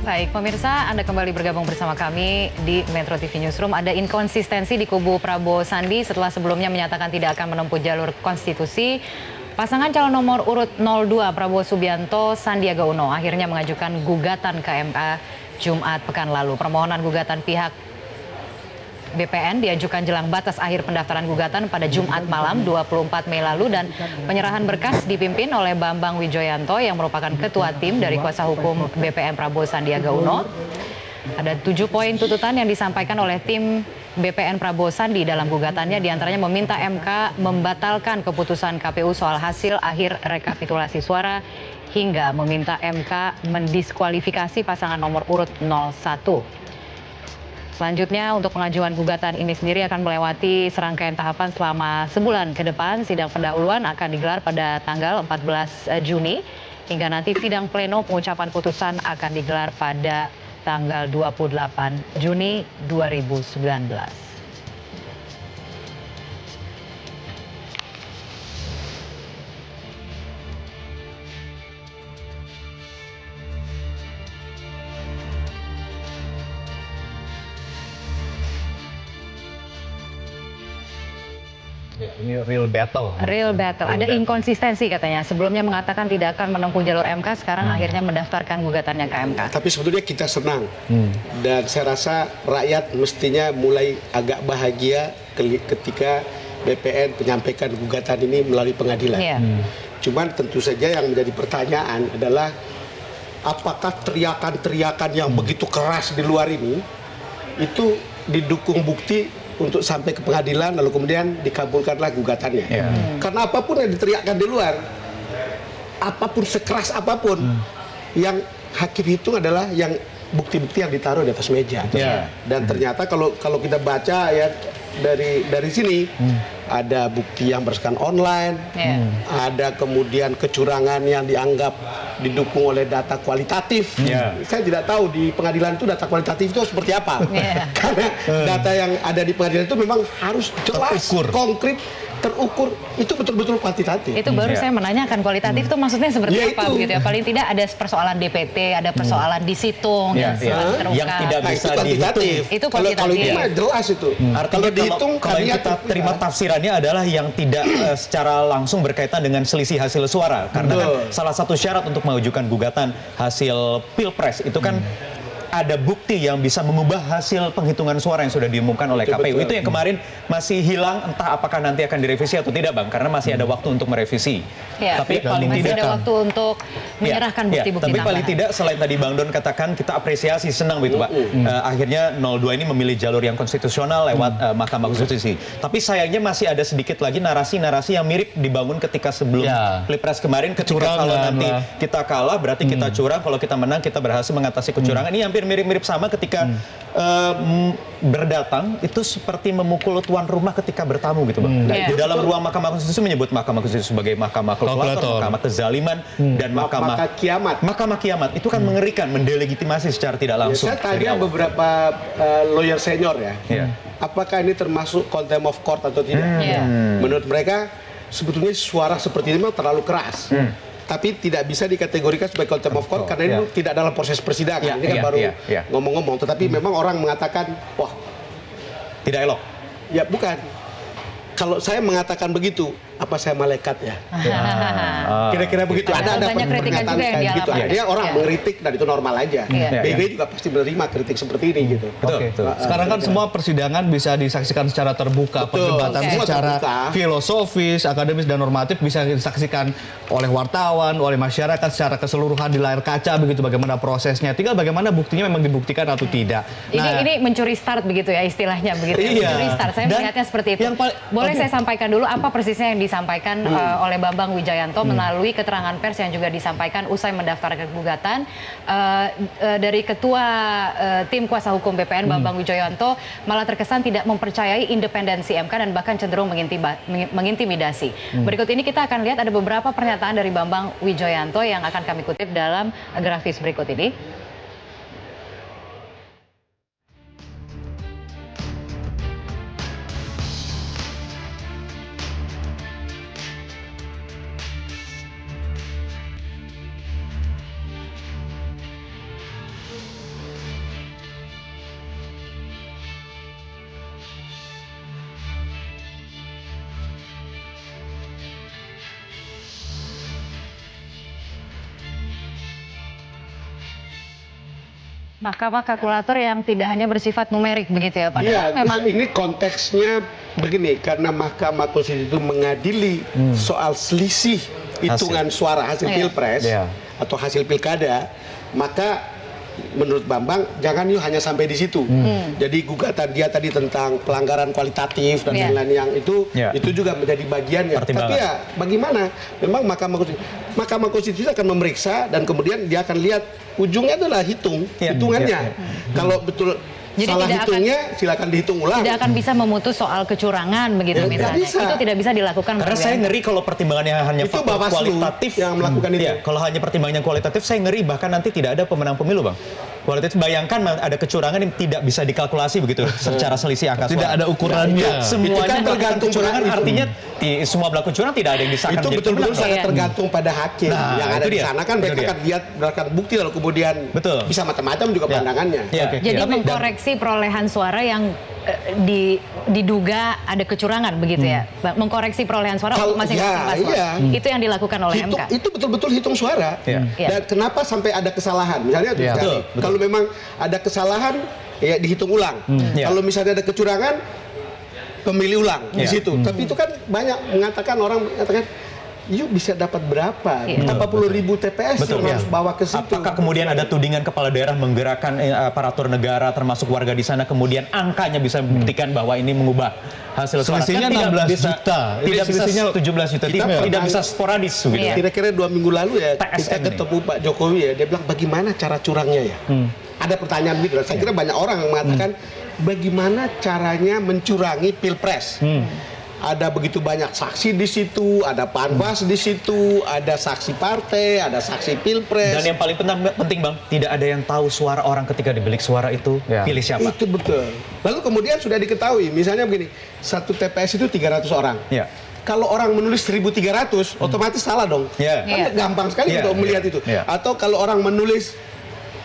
Baik, pemirsa, Anda kembali bergabung bersama kami di Metro TV Newsroom. Ada inkonsistensi di kubu Prabowo Sandi setelah sebelumnya menyatakan tidak akan menempuh jalur konstitusi. Pasangan calon nomor urut 02 Prabowo Subianto Sandiaga Uno akhirnya mengajukan gugatan ke MK Jumat pekan lalu. Permohonan gugatan pihak BPN diajukan jelang batas akhir pendaftaran gugatan pada Jumat malam 24 Mei lalu dan penyerahan berkas dipimpin oleh Bambang Wijoyanto yang merupakan ketua tim dari kuasa hukum BPN Prabowo Sandiaga Uno. Ada 7 poin tuntutan yang disampaikan oleh tim BPN Prabowo Sandi dalam gugatannya, diantaranya meminta MK membatalkan keputusan KPU soal hasil akhir rekapitulasi suara hingga meminta MK mendiskualifikasi pasangan nomor urut 01. Selanjutnya untuk pengajuan gugatan ini sendiri akan melewati serangkaian tahapan selama sebulan ke depan. Sidang pendahuluan akan digelar pada tanggal 14 Juni hingga nanti sidang pleno pengucapan putusan akan digelar pada tanggal 28 Juni 2019. Ini real battle. Real battle. Ada inkonsistensi katanya. Sebelumnya mengatakan tidak akan menempuh jalur MK, sekarang akhirnya mendaftarkan gugatannya ke MK. Tapi sebetulnya kita senang. Dan saya rasa rakyat mestinya mulai agak bahagia ketika BPN menyampaikan gugatan ini melalui pengadilan. Cuman tentu saja yang menjadi pertanyaan adalah apakah teriakan-teriakan yang begitu keras di luar ini itu didukung bukti untuk sampai ke pengadilan lalu kemudian dikabulkanlah gugatannya. Karena apapun yang diteriakkan di luar, apapun sekeras apapun, yang hakim hitung adalah yang bukti-bukti yang ditaruh di atas meja. Dan ternyata kalau kita baca ya dari sini ada bukti yang bersifat online, ada kemudian kecurangan yang dianggap didukung oleh data kualitatif. Saya tidak tahu di pengadilan itu data kualitatif itu seperti apa. Karena data yang ada di pengadilan itu memang harus jelas, konkret, terukur, itu betul-betul kuantitatif. Itu baru saya menanyakan kualitatif itu maksudnya seperti apa begitu ya. Paling tidak ada persoalan DPT, ada persoalan disitung yang terungkap. Yang tidak bisa dihitung. Itu Kalau itu mah jelas itu. Kalau dihitung, kalau yang kita terima tafsirannya adalah yang tidak secara langsung berkaitan dengan selisih hasil suara. Karena kan salah satu syarat untuk mengajukan gugatan hasil Pilpres itu kan ada bukti yang bisa mengubah hasil penghitungan suara yang sudah diumumkan oleh KPU. Itu yang kemarin masih hilang, entah apakah nanti akan direvisi atau tidak, Bang, karena masih ada waktu untuk merevisi. Tapi paling masih tidak ada waktu untuk menyerahkan bukti-bukti tapi tambahan. paling tidak selain tadi Bang Don katakan, kita apresiasi, senang begitu Pak. Akhirnya 02 ini memilih jalur yang konstitusional lewat Mahkamah Konstitusi. Tapi sayangnya masih ada sedikit lagi narasi-narasi yang mirip dibangun ketika sebelum Pilpres kemarin, ketika kalau nanti kita kalah berarti kita curang, kalau kita menang kita berhasil mengatasi kecurangan. Ini hampir mirip-mirip sama ketika berdatang itu seperti memukul tuan rumah ketika bertamu gitu Bang. Di dalam ruang Mahkamah Konstitusi menyebut Mahkamah Konstitusi sebagai Mahkamah kalkulator, Mahkamah kezaliman, dan Mahkamah kiamat. Mahkamah kiamat itu kan mengerikan, mendelegitimasi secara tidak langsung. Saya tanya beberapa lawyer senior ya, apakah ini termasuk contempt of court atau tidak? Menurut mereka sebetulnya suara seperti ini memang terlalu keras. Tapi tidak bisa dikategorikan sebagai contempt of court karena ini tidak dalam proses persidangan. Ini kan baru ngomong-ngomong. Tetapi memang orang mengatakan, wah, tidak elok. Ya bukan. Kalau saya mengatakan begitu, apa saya malaikat ya? Kira-kira begitu. Ada banyak kritikan juga yang kayak gitu. dialamatkan. Dia orang mengkritik dan itu normal aja. BB juga pasti menerima kritik seperti ini gitu. Sekarang kan semua persidangan bisa disaksikan secara terbuka, perdebatan secara filosofis, akademis dan normatif bisa disaksikan oleh wartawan, oleh masyarakat secara keseluruhan di layar kaca begitu bagaimana prosesnya. Tinggal bagaimana buktinya memang dibuktikan atau tidak. Ini mencuri start begitu ya istilahnya begitu. Mencuri start. Saya melihatnya seperti itu. Boleh saya sampaikan dulu apa persisnya yang disampaikan oleh Bambang Wijoyanto melalui keterangan pers yang juga disampaikan usai mendaftarkan gugatan dari ketua tim kuasa hukum BPN Bambang Wijoyanto malah terkesan tidak mempercayai independensi MK dan bahkan cenderung mengintimidasi. Berikut ini kita akan lihat ada beberapa pernyataan dari Bambang Wijoyanto yang akan kami kutip dalam grafis berikut ini. Mahkamah kalkulator yang tidak hanya bersifat numerik begitu ya Pak? Iya, Memang ini konteksnya begini, karena Mahkamah Konstitusi itu mengadili soal selisih hitungan suara hasil Iya. pilpres atau hasil pilkada, maka menurut Bambang jangan yuk hanya sampai di situ. Jadi gugatan dia tadi tentang pelanggaran kualitatif dan lain-lain yang itu juga menjadi bagiannya. Tapi ya bagaimana? Memang Mahkamah Konstitusi akan memeriksa dan kemudian dia akan lihat ujungnya adalah hitungannya. Kalau betul Jadi salah tidak hitungnya silakan dihitung ulang. tidak akan bisa memutus soal kecurangan begitu Ya, misalnya. bisa. Itu tidak bisa dilakukan Karena melalui saya MK. ngeri kalau pertimbangannya hanya Itu faktor Bawaslu kualitatif yang melakukan itu. Iya, kalau hanya pertimbangannya kualitatif, saya ngeri bahkan nanti tidak ada pemenang pemilu, Bang. Kualitatif, bayangkan ada kecurangan yang tidak bisa dikalkulasi begitu secara selisih angka suara. Tidak ada ukurannya. Semuanya Itu kan tergantung tergantung kecurangan, pada- artinya semua pelaku curang tidak ada yang disahkan Itu menjadi betul-betul pemenang. sangat Iya. tergantung pada hakim Nah, yang ada itu di dia. sana kan Itu mereka dia. akan lihat berdasarkan bukti lalu kemudian Betul. bisa macam-macam juga Iya. pandangannya. Iya. Oke. Jadi Tapi- mengkoreksi perolehan suara yang diduga ada kecurangan begitu ya. Mengkoreksi perolehan suara Kalau- untuk masing-masing ya, paslon. iya. Itu yang dilakukan oleh MK. Itu betul-betul hitung suara. Iya. Iya. Dan kenapa sampai ada kesalahan? Misalnya Iya. terjadi. Betul. Kalau memang ada kesalahan ya dihitung ulang. Iya. Kalau misalnya ada kecurangan pemilih ulang di Iya. situ. Tapi itu kan banyak orang mengatakan yuk bisa dapat berapa? Iya. Berapa puluh ribu TPS Betul, yang ya. harus bawa ke situ. Apakah kemudian ada tudingan kepala daerah menggerakkan aparatur negara termasuk warga di sana, kemudian angkanya bisa membuktikan bahwa ini mengubah hasil suara? Selisihnya Kan 16 bisa, juta. Ini Tidak bisa selisihnya 17 juta. Kita Tidak pernah- bisa sporadis gitu. Iya. Kira-kira 2 minggu lalu ya TSN kita nih. ketemu Pak Jokowi ya, dia bilang bagaimana cara curangnya ya. Ada pertanyaan gitu. Saya kira banyak orang yang mengatakan bagaimana caranya mencurangi pilpres. Ada begitu banyak saksi di situ, ada panwas di situ, ada saksi partai, ada saksi pilpres. Dan yang paling penting Bang, tidak ada yang tahu suara orang ketika di bilik suara itu Ya. pilih siapa. Itu betul. Lalu kemudian sudah diketahui, misalnya begini, satu TPS itu 300 orang. Ya. Kalau orang menulis 1.300, otomatis salah dong. Ya. Kan Iya. gampang sekali Iya, untuk melihat iya, itu. iya. Atau kalau orang menulis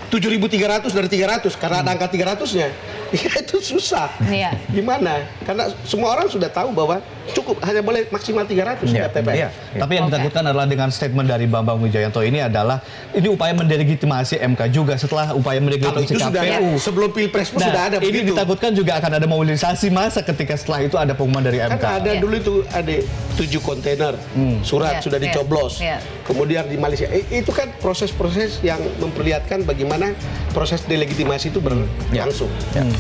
7.300 dari 300 karena ada angka 300-nya, ya itu susah. Iya. Gimana? Karena semua orang sudah tahu bahwa cukup hanya boleh maksimal 300 Iya, setiap TPS. iya. Tapi yang Oke. ditakutkan adalah dengan statement dari Bambang Wijayanto ini adalah ini upaya mendelegitimasi MK juga setelah upaya Kalau mendelegitimasi itu sudah KPU. sebelum pilpres pun sudah ada ini begitu. ditakutkan juga akan ada mobilisasi massa ketika setelah itu ada pengumuman dari Kan MK. ada Iya. dulu itu ada 7 kontainer surat Iya, sudah iya, dicoblos. iya. Kemudian di Malaysia itu kan proses-proses yang memperlihatkan bagaimana proses delegitimasi itu berlangsung.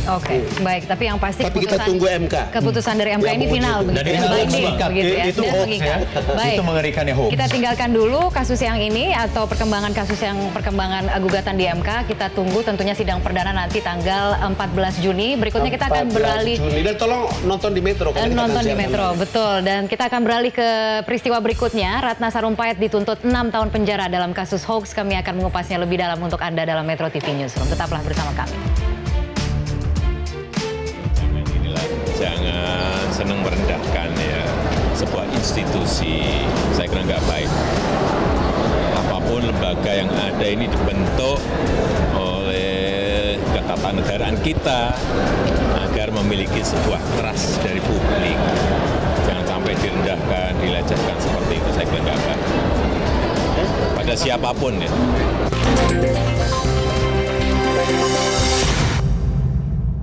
Oke, baik. Tapi yang pasti Tapi kita tunggu MK. keputusan dari MK Yang ini menguji final itu. begitu Dan ya. itu hoax, Binding, Bang. begitu ya. Itu Dan hoax mengikat. ya. Baik. Itu mengerikannya hoax. Kita tinggalkan dulu kasus yang ini atau perkembangan kasus yang perkembangan gugatan di MK. Kita tunggu tentunya sidang perdana nanti tanggal 14 Juni. Berikutnya kita akan 14 beralih Juni. Dan tolong nonton di Metro. karena kita nonton akan di siarkan Metro, live. betul. Dan kita akan beralih ke peristiwa berikutnya. Ratna Sarumpait dituntut 6 tahun penjara dalam kasus hoax. Kami akan mengupasnya lebih dalam untuk Anda dalam Metro TV Newsroom. Tetaplah bersama kami. Jangan senang merendahkan ya sebuah institusi, saya kira nggak baik. Apapun lembaga yang ada ini dibentuk oleh ketatanegaraan kita agar memiliki sebuah trust dari publik. Jangan sampai direndahkan, dilecehkan seperti itu, saya kira nggak baik. Pada siapapun ya.